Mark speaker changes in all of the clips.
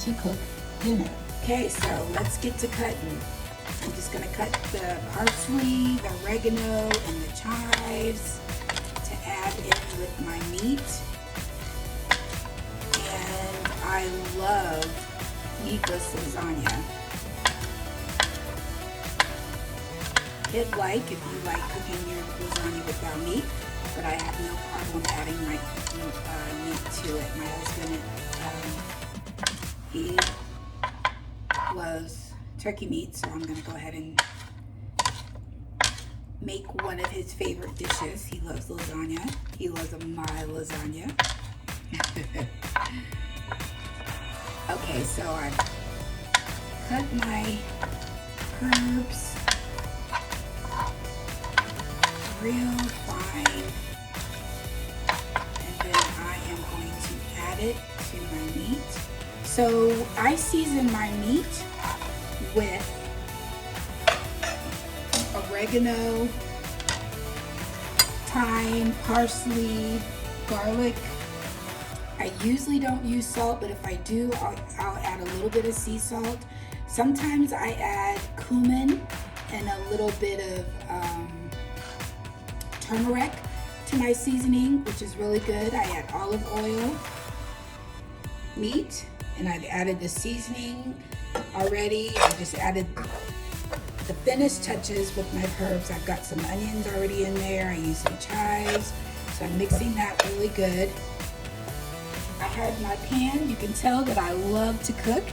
Speaker 1: to cook dinner. Okay, so let's get to cutting. I'm just gonna cut the parsley, the oregano, and the chives to add in with my meat. And I love meatless lasagna. Hit like if you like cooking your lasagna without meat, but I have no problem adding my meat to it. My husband, he loves turkey meat, so I'm gonna go ahead and make one of his favorite dishes. He loves lasagna. He loves my lasagna. Okay, so I cut my herbs real fine, and then I am going to add it to my meat. So I season my meat with oregano, thyme, parsley, garlic. I usually don't use salt, but if I do, I'll add a little bit of sea salt. Sometimes I add cumin and a little bit of turmeric to my seasoning, which is really good. I add olive oil, meat, and I've added the seasoning already. I just added the finished touches with my herbs. I've got some onions already in there. I use some chives, so I'm mixing that really good. I had my pan. You can tell that I love to cook.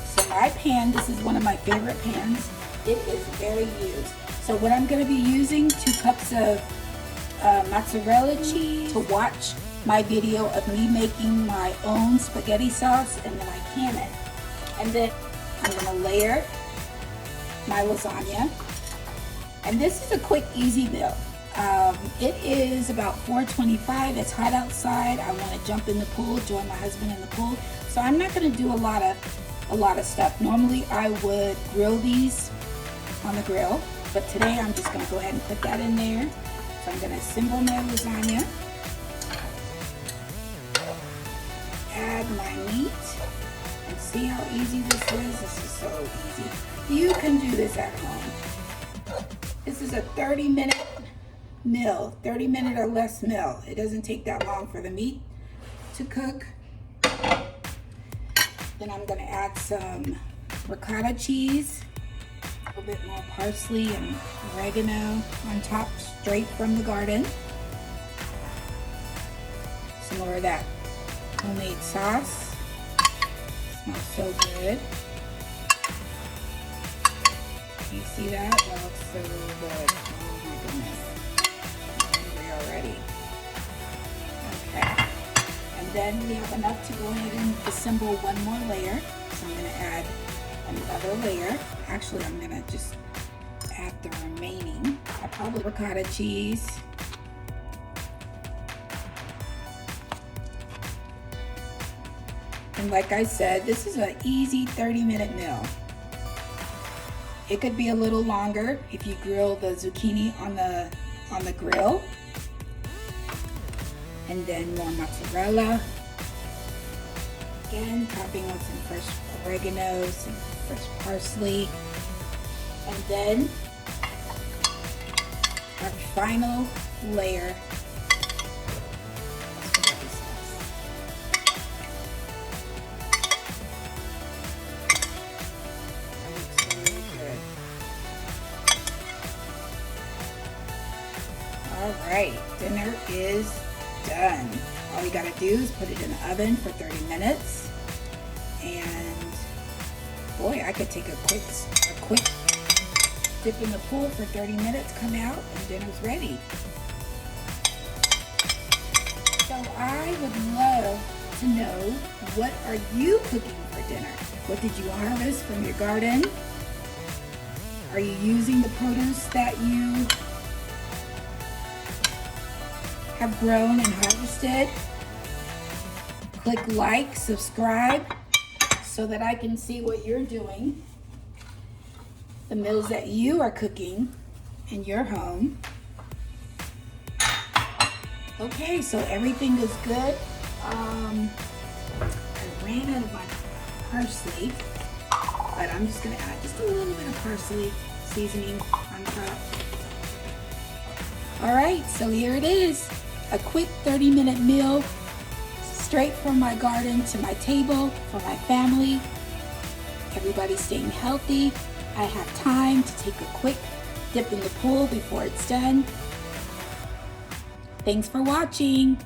Speaker 1: So my pan, this is one of my favorite pans. It is very used. So what I'm going to be using, 2 cups of mozzarella cheese. To watch my video of me making my own spaghetti sauce, and then I can it. And then I'm going to layer my lasagna. And this is a quick, easy meal. It is about 4:25. It's hot outside. I want to jump in the pool, join my husband in the pool. So I'm not going to do a lot of stuff. Normally I would grill these on the grill, but today I'm just going to go ahead and put that in there. So I'm going to assemble my lasagna, add my meat, and see how easy this is. This is so easy. You can do this at home. This is a 30-minute meal, 30-minute or less meal. It doesn't take that long for the meat to cook. Then I'm going to add some ricotta cheese, a little bit more parsley and oregano on top, straight from the garden. Some more of that homemade sauce. Smells so good. You see that? That looks so good. Oh my goodness. I'm hungry already. Okay. And then we have enough to go ahead and assemble one more layer. So I'm going to add another layer. Actually, I'm going to just add the remaining. I probably ricotta cheese. And like I said, this is an easy 30-minute meal. It could be a little longer if you grill the zucchini on the grill. And then more mozzarella. Again, topping with some fresh oregano, some fresh parsley. And then our final layer of spaghetti sauce. That looks really good. All right, dinner is done. All you gotta do is put it in the oven for 30 minutes. And boy, I could take a quick dip in the pool for 30 minutes, come out, and dinner's ready. So I would love to know, what are you cooking for dinner? What did you harvest from your garden? Are you using the produce that you have grown and harvested? Click like, subscribe, so that I can see what you're doing, the meals that you are cooking in your home. Okay, so everything is good. ran out of my parsley, but I'm just gonna add just a little bit of parsley seasoning on top. All right, so here it is. A quick 30-minute meal straight from my garden to my table for my family. Everybody's staying healthy. I have time to take a quick dip in the pool before it's done. Thanks for watching.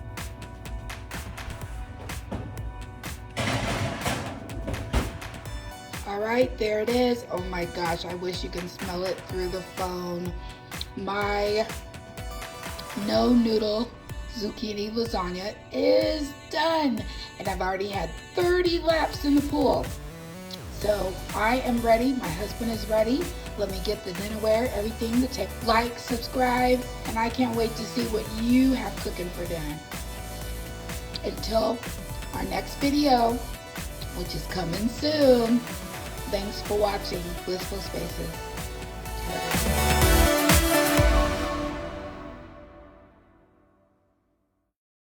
Speaker 1: All right, there it is. Oh my gosh, I wish you can smell it through the phone. My no noodle zucchini lasagna is done, and I've already had 30 laps in the pool. So I am ready. My husband is ready. Let me get the dinnerware, everything to take. Like, subscribe, and I can't wait to see what you have cooking for dinner. Until our next video, which is coming soon. Thanks for watching Blissful Spaces.